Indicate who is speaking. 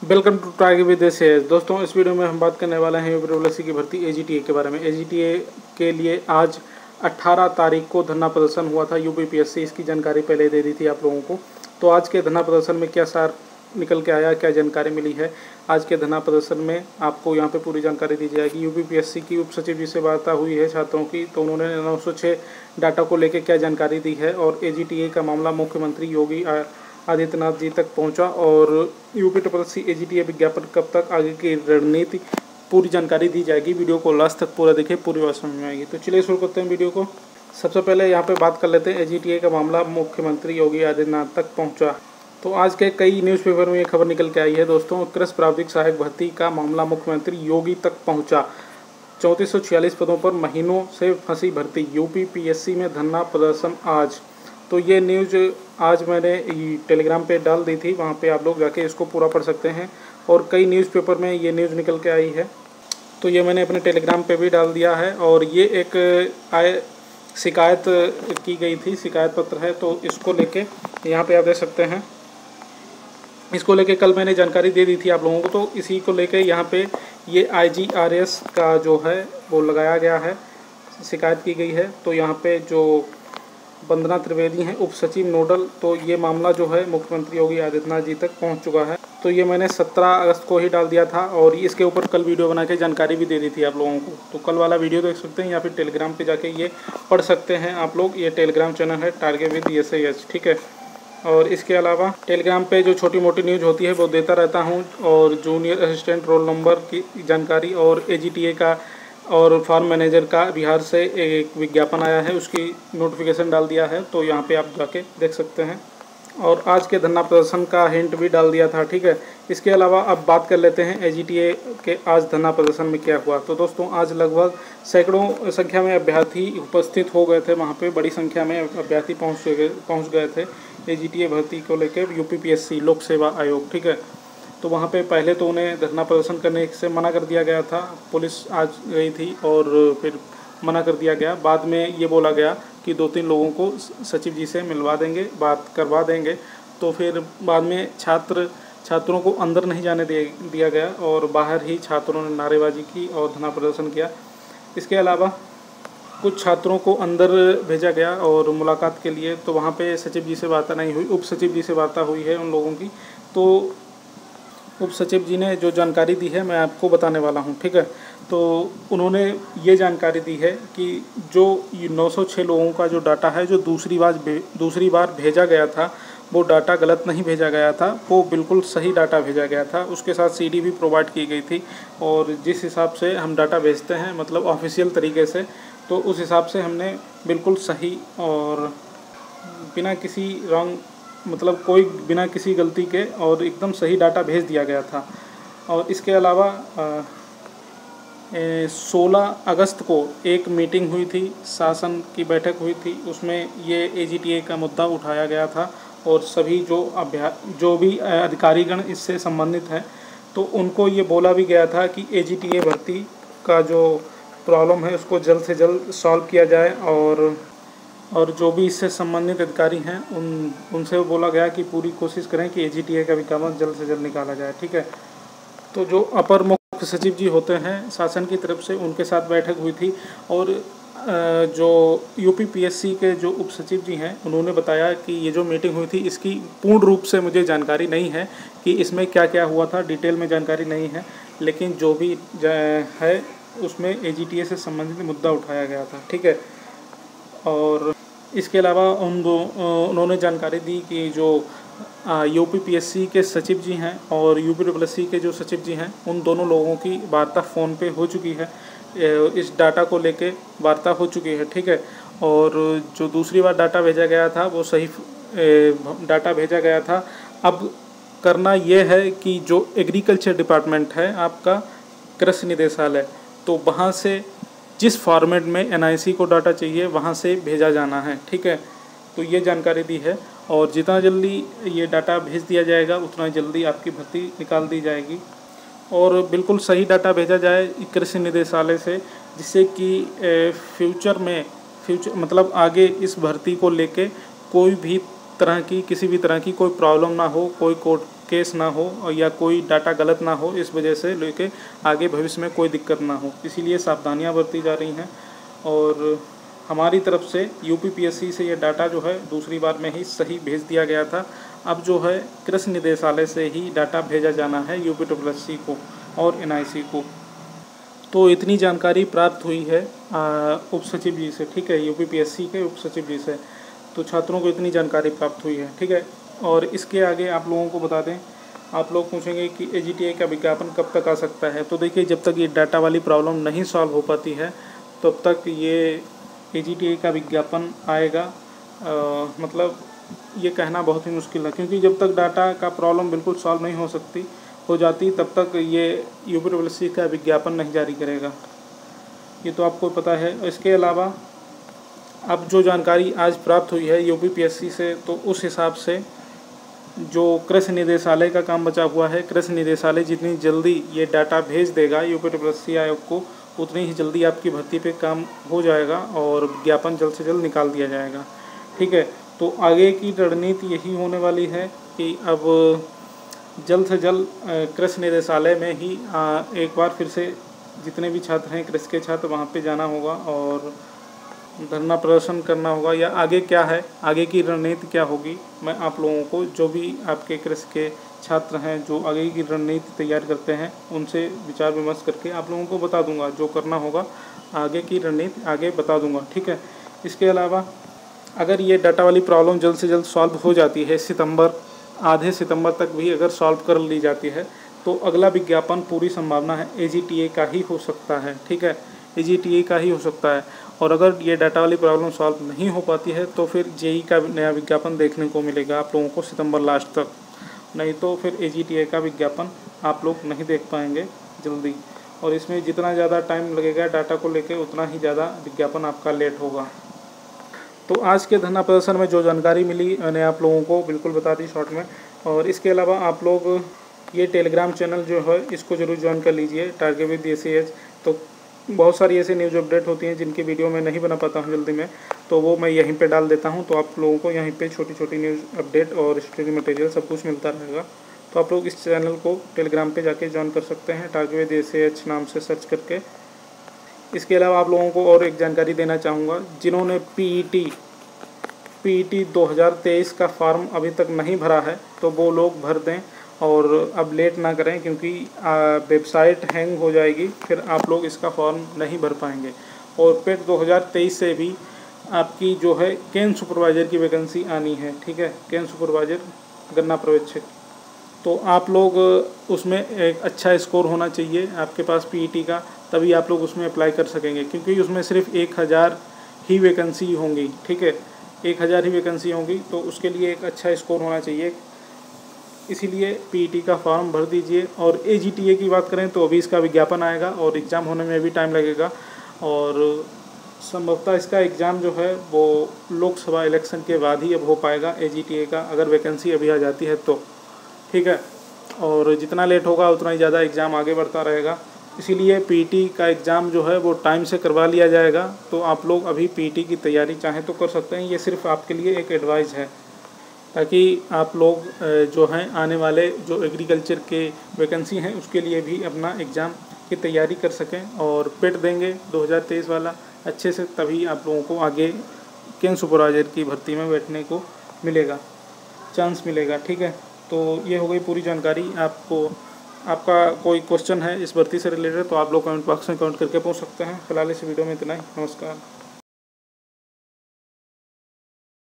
Speaker 1: Welcome to target with दोस्तों, इस video में हम बात करने वाले हैं यूपी की भर्ती एजीटीए के बारे में। एजीटीए के लिए आज 18 तारीख को धरना प्रदर्शन हुआ था यूपीपीएससी। इसकी जानकारी पहले दे दी थी आप लोगों को। तो आज के धरना प्रदर्शन में क्या सार निकल के आया, क्या जानकारी मिली है, आज के धरना प्रदर्शन में आपको यहाँ पे पूरी जानकारी दी जाएगी। यूपीपीएससी की उप सचिव जी से वार्ता हुई है छात्रों की, तो उन्होंने 906 डाटा को लेकर क्या जानकारी दी है और एजीटीए का मामला मुख्यमंत्री योगी आदित्यनाथ जी तक पहुंचा और यूपीपीएससी एजीटीए विज्ञापन कब तक, आगे की रणनीति, पूरी जानकारी दी जाएगी। वीडियो को लास्ट तक पूरा देखें, पूरी बात समझ में आएगी। तो चलिए शुरू करते हैं वीडियो को। सबसे पहले यहाँ पे बात कर लेते हैं एजीटीए का मामला मुख्यमंत्री योगी आदित्यनाथ तक पहुंचा। तो आज के कई न्यूज़पेपर में ये खबर निकल के आई है दोस्तों। कृषि प्राविधिक सहायक भर्ती का मामला मुख्यमंत्री योगी तक पहुंचा। 3446 पदों पर महीनों से फंसी भर्ती, यूपीपीएससी में धरना प्रदर्शन आज। तो ये न्यूज़ आज मैंने टेलीग्राम पे डाल दी थी, वहाँ पे आप लोग जाके इसको पूरा पढ़ सकते हैं। और कई न्यूज़पेपर में ये न्यूज़ निकल के आई है, तो ये मैंने अपने टेलीग्राम पे भी डाल दिया है। और ये एक शिकायत की गई थी, शिकायत पत्र है, तो इसको लेके यहाँ पे आप देख सकते हैं। इसको लेके कल मैंने जानकारी दे दी थी आप लोगों को, तो इसी को लेके यहाँ पे ये IGRS का जो है वो लगाया गया है, शिकायत की गई है। तो यहाँ पे जो वंदना त्रिवेदी हैं उप सचिव नोडल, तो ये मामला जो है मुख्यमंत्री योगी आदित्यनाथ जी तक पहुंच चुका है। तो ये मैंने 17 अगस्त को ही डाल दिया था और इसके ऊपर कल वीडियो बना के जानकारी भी दे दी थी आप लोगों को। तो कल वाला वीडियो देख सकते हैं या फिर टेलीग्राम पे जाके ये पढ़ सकते हैं आप लोग। ये टेलीग्राम चैनल है टारगेट विद SAS, ठीक है। और इसके अलावा टेलीग्राम पे जो छोटी मोटी न्यूज़ होती है वो देता रहता हूँ, और जूनियर असिस्टेंट रोल नंबर की जानकारी और एजीटीए का और फार्म मैनेजर का बिहार से एक विज्ञापन आया है, उसकी नोटिफिकेशन डाल दिया है, तो यहाँ पे आप जाके देख सकते हैं। और आज के धरना प्रदर्शन का हिंट भी डाल दिया था, ठीक है। इसके अलावा अब बात कर लेते हैं एजीटीए के आज धरना प्रदर्शन में क्या हुआ। तो दोस्तों, आज लगभग सैकड़ों संख्या में अभ्यर्थी उपस्थित हो गए थे, वहाँ पे बड़ी संख्या में अभ्यर्थी पहुँच गए थे एजीटीए भर्ती को लेकर यूपीपीएससी लोक सेवा आयोग, ठीक है। तो वहाँ पे पहले तो उन्हें धरना प्रदर्शन करने से मना कर दिया गया था, पुलिस आ गई थी और फिर मना कर दिया गया। बाद में ये बोला गया कि 2-3 लोगों को सचिव जी से मिलवा देंगे, बात करवा देंगे। तो फिर बाद में छात्रों को अंदर नहीं जाने दिया गया और बाहर ही छात्रों ने नारेबाजी की और धरना प्रदर्शन किया। इसके अलावा कुछ छात्रों को अंदर भेजा गया और मुलाकात के लिए, तो वहाँ पे सचिव जी से वार्ता नहीं हुई, उप सचिव जी से वार्ता हुई है उन लोगों की। तो उप सचिव जी ने जो जानकारी दी है मैं आपको बताने वाला हूं, ठीक है। तो उन्होंने ये जानकारी दी है कि जो 906 लोगों का जो डाटा है, जो दूसरी बार भेजा गया था, वो डाटा गलत नहीं भेजा गया था, वो बिल्कुल सही डाटा भेजा गया था। उसके साथ CD भी प्रोवाइड की गई थी और जिस हिसाब से हम डाटा भेजते हैं, मतलब ऑफिशियल तरीके से, तो उस हिसाब से हमने बिल्कुल सही और बिना किसी कोई बिना किसी गलती के और एकदम सही डाटा भेज दिया गया था। और इसके अलावा 16 अगस्त को एक मीटिंग हुई थी, शासन की बैठक हुई थी, उसमें ये एजीटीए का मुद्दा उठाया गया था और सभी जो भी अधिकारीगण इससे संबंधित हैं, तो उनको ये बोला भी गया था कि एजीटीए भर्ती का जो प्रॉब्लम है उसको जल्द से जल्द सॉल्व किया जाए। और जो भी इससे संबंधित अधिकारी हैं उनसे बोला गया कि पूरी कोशिश करें कि एजीटीए का विज्ञापन जल्द से जल्द निकाला जाए, ठीक है। तो जो अपर मुख्य सचिव जी होते हैं शासन की तरफ से, उनके साथ बैठक हुई थी और जो यूपीपीएससी के जो उप सचिव जी हैं उन्होंने बताया कि ये जो मीटिंग हुई थी इसकी पूर्ण रूप से मुझे जानकारी नहीं है कि इसमें क्या क्या हुआ था, डिटेल में जानकारी नहीं है, लेकिन जो भी है उसमें एजीटीए से संबंधित मुद्दा उठाया गया था, ठीक है। और इसके अलावा उन्होंने जानकारी दी कि जो यूपीपीएससी के सचिव जी हैं और यूपीपीएससी के जो सचिव जी हैं, उन दोनों लोगों की वार्ता फ़ोन पे हो चुकी है, इस डाटा को लेके वार्ता हो चुकी है, ठीक है। और जो दूसरी बार डाटा भेजा गया था वो सही डाटा भेजा गया था। अब करना ये है कि जो एग्रीकल्चर डिपार्टमेंट है आपका, कृषि निदेशालय, तो वहाँ से जिस फॉर्मेट में NIC को डाटा चाहिए वहाँ से भेजा जाना है, ठीक है। तो ये जानकारी दी है और जितना जल्दी ये डाटा भेज दिया जाएगा उतना जल्दी आपकी भर्ती निकाल दी जाएगी और बिल्कुल सही डाटा भेजा जाए कृषि निदेशालय से, जिससे कि फ्यूचर मतलब आगे इस भर्ती को लेके कोई भी तरह की किसी भी तरह की कोई प्रॉब्लम ना हो, कोई कोर्ट केस ना हो और या कोई डाटा गलत ना हो, इस वजह से लेके आगे भविष्य में कोई दिक्कत ना हो, इसीलिए सावधानियां बरती जा रही हैं। और हमारी तरफ से यूपीपीएससी से ये डाटा जो है दूसरी बार में ही सही भेज दिया गया था। अब जो है कृषि निदेशालय से ही डाटा भेजा जाना है यूपीपीएससी को और एनआईसी को। तो इतनी जानकारी प्राप्त हुई है उप सचिव जी से, ठीक है, यूपीपीएससी के उप सचिव जी से। तो छात्रों को इतनी जानकारी प्राप्त हुई है, ठीक है। और इसके आगे आप लोगों को बता दें, आप लोग पूछेंगे कि एजीटीए का विज्ञापन कब तक आ सकता है। तो देखिए, जब तक ये डाटा वाली प्रॉब्लम नहीं सॉल्व हो पाती है तब तक ये एजीटीए का विज्ञापन आएगा। मतलब ये कहना बहुत ही मुश्किल है, क्योंकि जब तक डाटा का प्रॉब्लम बिल्कुल सॉल्व नहीं हो जाती तब तक ये यूपीपीएससी का विज्ञापन नहीं जारी करेगा, ये तो आपको पता है। इसके अलावा अब जो जानकारी आज प्राप्त हुई है यूपीपीएससी से, तो उस हिसाब से जो कृषि निदेशालय का काम बचा हुआ है, कृषि निदेशालय जितनी जल्दी ये डाटा भेज देगा यूपीपीएससी आयोग को, उतनी ही जल्दी आपकी भर्ती पे काम हो जाएगा और विज्ञापन जल्द से जल्द निकाल दिया जाएगा, ठीक है। तो आगे की रणनीति यही होने वाली है कि अब जल्द से जल्द कृषि निदेशालय में ही एक बार फिर से जितने भी छात्र हैं कृषि के छात्र, वहाँ पे जाना होगा और धरना प्रदर्शन करना होगा। या आगे क्या है, आगे की रणनीति क्या होगी, मैं आप लोगों को, जो भी आपके कृषि के छात्र हैं जो आगे की रणनीति तैयार करते हैं, उनसे विचार विमर्श करके आप लोगों को बता दूंगा। जो करना होगा आगे की रणनीति आगे बता दूंगा, ठीक है। इसके अलावा अगर ये डाटा वाली प्रॉब्लम जल्द से जल्द सॉल्व हो जाती है, आधे सितंबर तक भी अगर सॉल्व कर ली जाती है, तो अगला विज्ञापन पूरी संभावना है एजीटीए का ही हो सकता है, ठीक है, एजीटीए का ही हो सकता है। और अगर ये डाटा वाली प्रॉब्लम सॉल्व नहीं हो पाती है तो फिर जेई का नया विज्ञापन देखने को मिलेगा आप लोगों को सितंबर लास्ट तक, नहीं तो फिर एजीटीए का विज्ञापन आप लोग नहीं देख पाएंगे जल्दी। और इसमें जितना ज़्यादा टाइम लगेगा डाटा को लेके, उतना ही ज़्यादा विज्ञापन आपका लेट होगा। तो आज के धरना प्रदर्शन में जो जानकारी मिली मैंने आप लोगों को बिल्कुल बता दी शॉर्ट में। और इसके अलावा आप लोग ये टेलीग्राम चैनल जो है इसको ज़रूर ज्वाइन कर लीजिए, टारगेट विद ACH। तो बहुत सारी ऐसी न्यूज़ अपडेट होती हैं जिनकी वीडियो मैं नहीं बना पाता हूँ जल्दी में, तो वो मैं यहीं पे डाल देता हूँ। तो आप लोगों को यहीं पे छोटी छोटी न्यूज़ अपडेट और स्टडी मटेरियल सब कुछ मिलता रहेगा। तो आप लोग इस चैनल को टेलीग्राम पे जाके ज्वाइन कर सकते हैं, टारगेट विद ACH नाम से सर्च करके। इसके अलावा आप लोगों को और एक जानकारी देना चाहूँगा, जिन्होंने पीईटी 2023 का फॉर्म अभी तक नहीं भरा है तो वो लोग भर दें और अब लेट ना करें, क्योंकि वेबसाइट हैंग हो जाएगी, फिर आप लोग इसका फॉर्म नहीं भर पाएंगे। और पेट 2023 से भी आपकी जो है केन सुपरवाइज़र की वैकेंसी आनी है, ठीक है, केन सुपरवाइज़र गन्ना पर्यवेक्षक। तो आप लोग उसमें एक अच्छा स्कोर होना चाहिए आपके पास पीईटी का, तभी आप लोग उसमें अप्लाई कर सकेंगे, क्योंकि उसमें सिर्फ 1000 ही वैकेंसी होंगी, ठीक है, 1000 ही वैकेंसी होंगी। तो उसके लिए एक अच्छा स्कोर होना चाहिए, इसीलिए पीईटी का फॉर्म भर दीजिए। और एजीटीए की बात करें तो अभी इसका विज्ञापन आएगा और एग्ज़ाम होने में भी टाइम लगेगा, और संभवतः इसका एग्ज़ाम जो है वो लोकसभा इलेक्शन के बाद ही अब हो पाएगा एजीटीए का, अगर वैकेंसी अभी आ जाती है तो, ठीक है। और जितना लेट होगा उतना ही ज़्यादा एग्ज़ाम आगे बढ़ता रहेगा, इसीलिए पीईटी का एग्ज़ाम जो है वो टाइम से करवा लिया जाएगा। तो आप लोग अभी पीईटी की तैयारी चाहें तो कर सकते हैं, ये सिर्फ आपके लिए एक एडवाइस है, ताकि आप लोग जो हैं आने वाले जो एग्रीकल्चर के वैकेंसी हैं उसके लिए भी अपना एग्ज़ाम की तैयारी कर सकें और पेट देंगे 2023 वाला अच्छे से, तभी आप लोगों को आगे केन सुपरवाइज़र की भर्ती में बैठने को मिलेगा, चांस मिलेगा, ठीक है। तो ये हो गई पूरी जानकारी। आपका कोई क्वेश्चन है इस भर्ती से रिलेटेड तो आप लोग कमेंट बॉक्स में कमेंट करके पूछ सकते हैं। फिलहाल इस वीडियो में इतना ही, नमस्कार।